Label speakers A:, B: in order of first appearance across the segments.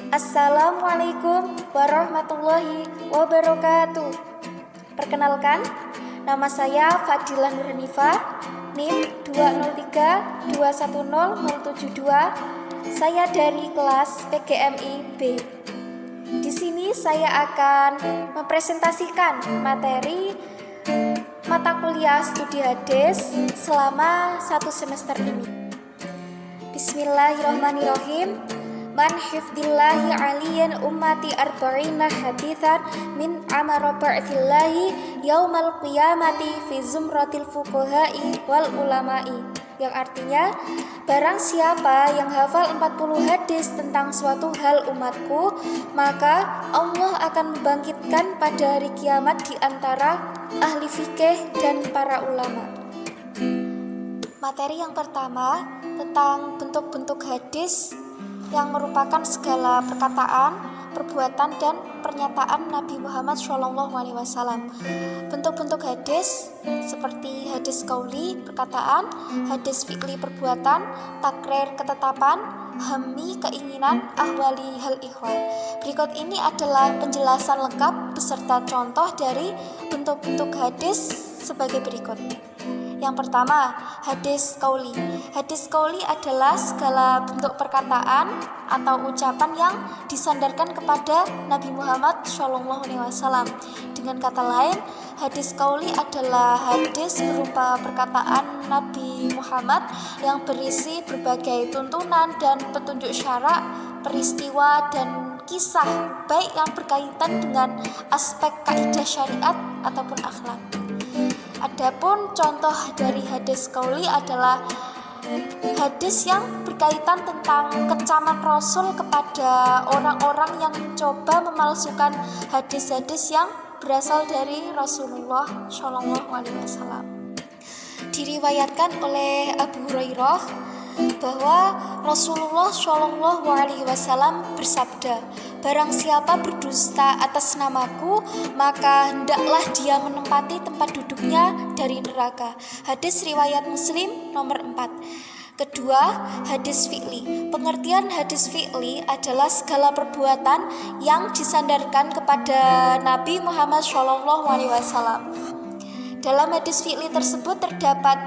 A: Assalamualaikum warahmatullahi wabarakatuh. Perkenalkan, nama saya Fadilah Nur Hanifah, NIM 203210072. Saya dari kelas PGMI B. Di sini saya akan mempresentasikan materi mata kuliah studi hadis selama 1 semester ini. Bismillahirrahmanirrahim. Man hifdillahi aliyan ummati arba'ina hadithan min amara ba'dillahi yaumal qiyamati fi zumratil fuqaha'i wal ulama'i. Yang artinya, barang siapa yang hafal 40 hadis tentang suatu hal umatku, maka Allah akan membangkitkan pada hari kiamat di antara ahli fikih dan para ulama. Materi yang pertama tentang bentuk-bentuk hadis yang merupakan segala perkataan, perbuatan, dan pernyataan Nabi Muhammad SAW. Bentuk-bentuk hadis seperti hadis qauli, perkataan, hadis fi'li, perbuatan, takrir, ketetapan, hammi, keinginan, ahwali, hal ihwal. Berikut ini adalah penjelasan lengkap beserta contoh dari bentuk-bentuk hadis sebagai berikut. Yang pertama, hadis qauli. Hadis qauli adalah segala bentuk perkataan atau ucapan yang disandarkan kepada Nabi Muhammad SAW. Dengan kata lain, hadis qauli adalah hadis berupa perkataan Nabi Muhammad yang berisi berbagai tuntunan dan petunjuk syarak, peristiwa, dan kisah, baik yang berkaitan dengan aspek kaidah syariat ataupun akhlak. Adapun contoh dari hadis qauli adalah hadis yang berkaitan tentang kecaman Rasul kepada orang-orang yang mencoba memalsukan hadis-hadis yang berasal dari Rasulullah SAW. Diriwayatkan oleh Abu Hurairah bahwa Rasulullah SAW bersabda, "Barang siapa berdusta atas namaku, maka hendaklah dia menempati tempat duduknya dari neraka." Hadis riwayat Muslim nomor 4. Kedua, hadis fi'li. Pengertian hadis fi'li adalah segala perbuatan yang disandarkan kepada Nabi Muhammad SAW. Dalam hadis fi'li tersebut terdapat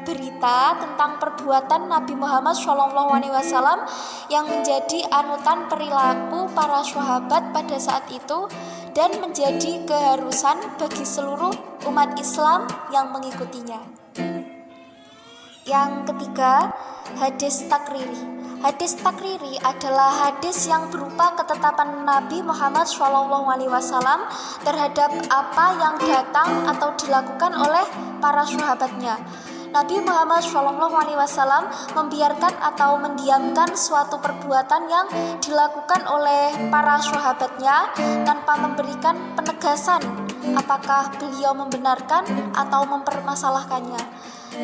A: berita tentang perbuatan Nabi Muhammad SAW yang menjadi anutan perilaku para sahabat pada saat itu dan menjadi keharusan bagi seluruh umat Islam yang mengikutinya. Yang ketiga, hadis takriri. Hadis takriri adalah hadis yang berupa ketetapan Nabi Muhammad SAW terhadap apa yang datang atau dilakukan oleh para sahabatnya. Nabi Muhammad SAW membiarkan atau mendiamkan suatu perbuatan yang dilakukan oleh para sahabatnya tanpa memberikan penegasan apakah beliau membenarkan atau mempermasalahkannya.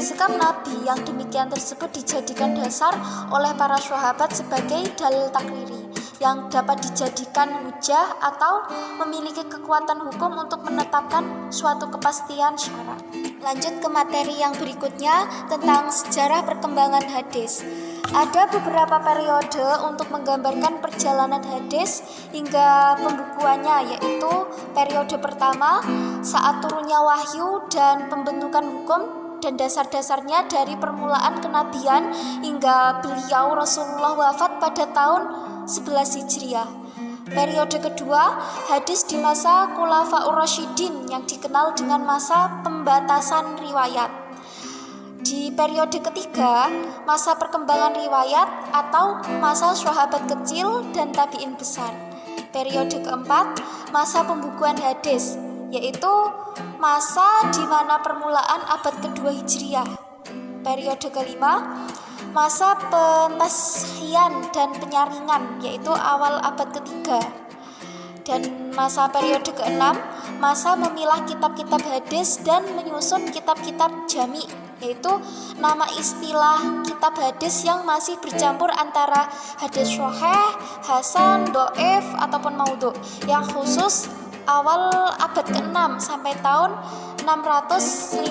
A: Sikap Nabi yang demikian tersebut dijadikan dasar oleh para sahabat sebagai dalil takriri yang dapat dijadikan hujah atau memiliki kekuatan hukum untuk menetapkan suatu kepastian syarak. Lanjut ke materi yang berikutnya tentang sejarah perkembangan hadis. Ada beberapa periode untuk menggambarkan perjalanan hadis hingga pembukuannya, yaitu periode pertama saat turunnya wahyu dan pembentukan hukum dan dasar-dasarnya dari permulaan kenabian hingga beliau Rasulullah wafat pada tahun 11 Hijriah. Periode kedua, hadis di masa Khulafaur Rasyidin yang dikenal dengan masa pembatasan riwayat. Di periode ketiga, masa perkembangan riwayat atau masa sahabat kecil dan tabi'in besar. Periode keempat, masa pembukuan hadis, yaitu masa di mana permulaan abad kedua Hijriah. Periode kelima, masa pentashian dan penyaringan, yaitu awal abad ketiga. Dan masa periode keenam, masa memilah kitab-kitab hadis dan menyusun kitab-kitab jami, yaitu nama istilah kitab hadis yang masih bercampur antara hadis sahih, hasan, dhaif ataupun maudhu, yang khusus awal abad ke-6 sampai tahun 656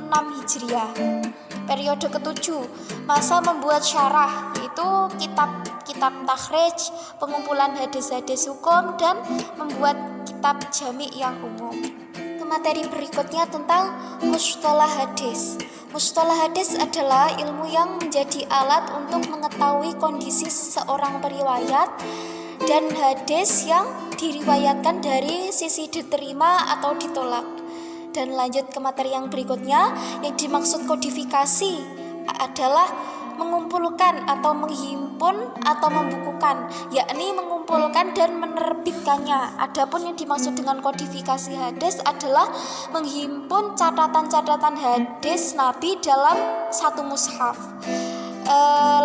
A: Hijriah. Periode ketujuh, masa membuat syarah, yaitu kitab takhrij, pengumpulan hadis-hadis hukum, dan membuat kitab jami' yang umum. Materi berikutnya tentang mustalah hadis. Mustalah hadis adalah ilmu yang menjadi alat untuk mengetahui kondisi seseorang periwayat dan hadis yang diriwayatkan dari sisi diterima atau ditolak. Dan lanjut ke materi yang berikutnya, yang dimaksud kodifikasi adalah mengumpulkan atau menghimpun atau membukukan, yakni mengumpulkan dan menerbitkannya. Adapun yang dimaksud dengan kodifikasi hadis adalah menghimpun catatan-catatan hadis Nabi dalam satu mushaf.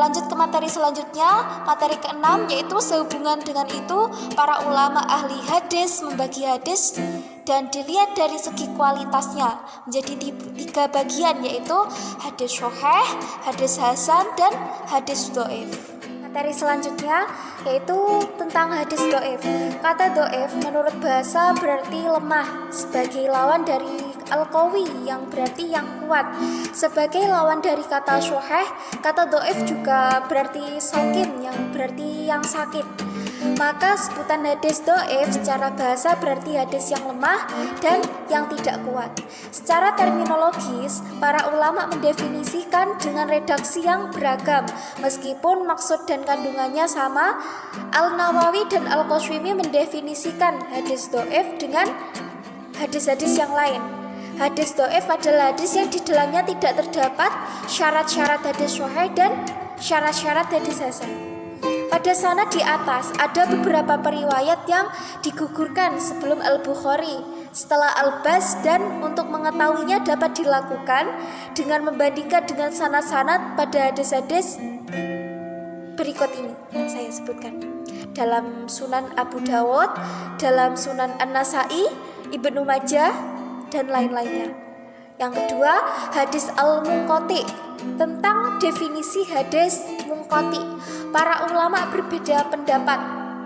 A: Lanjut ke materi selanjutnya, materi ke-6, yaitu sehubungan dengan itu para ulama ahli hadis membagi hadis dan dilihat dari segi kualitasnya menjadi 3 bagian, yaitu hadis sahih, hadis hasan, dan hadis dhaif. Materi selanjutnya yaitu tentang hadis dhaif. Kata dhaif menurut bahasa berarti lemah, sebagai lawan dari al-qawi yang berarti yang kuat. Sebagai lawan dari kata sahih, kata dhaif juga berarti sakin yang berarti yang sakit. Maka sebutan hadis dhaif secara bahasa berarti hadis yang lemah dan yang tidak kuat. Secara terminologis, para ulama mendefinisikan dengan redaksi yang beragam, meskipun maksud dan kandungannya sama. Al-Nawawi dan Al-Qashimi mendefinisikan hadis dhaif dengan hadis-hadis yang lain. Hadis dhaif adalah hadis yang di dalamnya tidak terdapat syarat-syarat hadis sahih dan syarat-syarat hadis hasan. Pada sanad di atas ada beberapa periwayat yang digugurkan sebelum Al-Bukhari, setelah Al-Bas, dan untuk mengetahuinya dapat dilakukan dengan membandingkan dengan sanad-sanad pada hadis-hadis berikut ini yang saya sebutkan. Dalam Sunan Abu Dawud, dalam Sunan An-Nasai, Ibnu Majah, dan lain-lainnya. Yang kedua, hadis al-munqati. Tentang definisi hadis munqati, para ulama berbeda pendapat.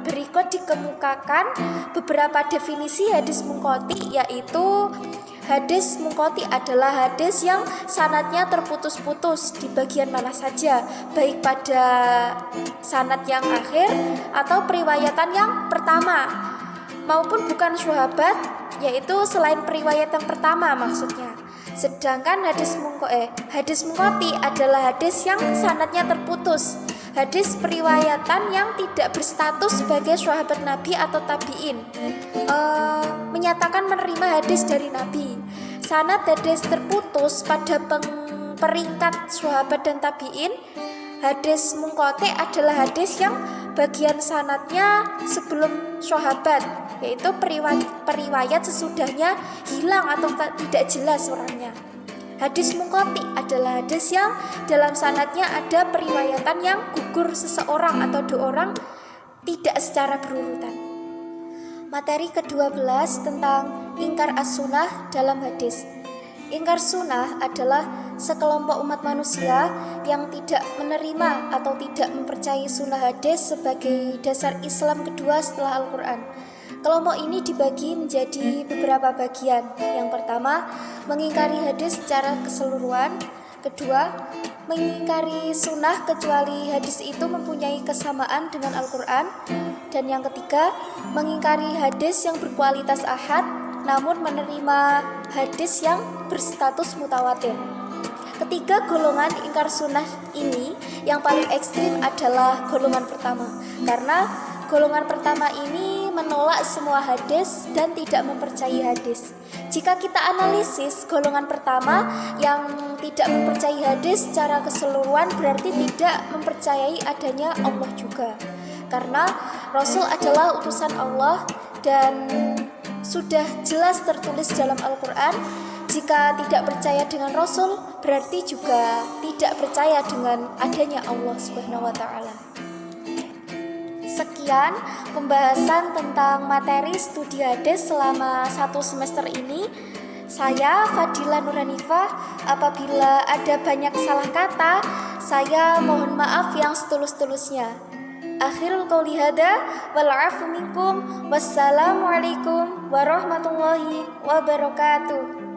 A: Berikut dikemukakan beberapa definisi hadis munqati, yaitu hadis munqati adalah hadis yang sanadnya terputus-putus di bagian mana saja, baik pada sanad yang akhir atau periwayatan yang pertama, maupun bukan sahabat, yaitu selain periwayat yang pertama maksudnya. Sedangkan hadis munqati adalah hadis yang sanadnya terputus, hadis periwayatan yang tidak berstatus sebagai sahabat Nabi atau tabi'in, menyatakan menerima hadis dari Nabi. Sanad hadis terputus pada peringkat sahabat dan tabi'in. Hadis munqati adalah hadis yang bagian sanadnya sebelum sahabat, yaitu periwayat sesudahnya hilang atau tidak jelas orangnya. Hadis munqati adalah hadis yang dalam sanadnya ada periwayatan yang gugur seseorang atau 2 orang tidak secara berurutan. Materi ke-12 tentang ingkar as-sunnah dalam hadis. Ingkar sunnah adalah sekelompok umat manusia yang tidak menerima atau tidak mempercayai sunnah hadis sebagai dasar Islam kedua setelah Al-Quran. Kelompok ini dibagi menjadi beberapa bagian. Yang pertama, mengingkari hadis secara keseluruhan. Kedua, mengingkari sunnah kecuali hadis itu mempunyai kesamaan dengan Al-Quran. Dan yang ketiga, mengingkari hadis yang berkualitas ahad namun menerima hadis yang berstatus mutawatir. Ketiga golongan ingkar sunnah ini yang paling ekstrim adalah golongan pertama, karena golongan pertama ini menolak semua hadis dan tidak mempercayai hadis. Jika kita analisis golongan pertama yang tidak mempercayai hadis secara keseluruhan, berarti tidak mempercayai adanya Allah juga, karena Rasul adalah utusan Allah dan sudah jelas tertulis dalam Al-Quran. Jika tidak percaya dengan Rasul, berarti juga tidak percaya dengan adanya Allah Subhanahu wa Ta'ala. Sekian pembahasan tentang materi studi hadis selama 1 semester ini. Saya Fadila Nurhanifah. Apabila ada banyak salah kata, saya mohon maaf yang setulus-tulusnya. Akhirul qouli hada wal 'afu minkum. Wassalamualaikum warahmatullahi wabarakatuh.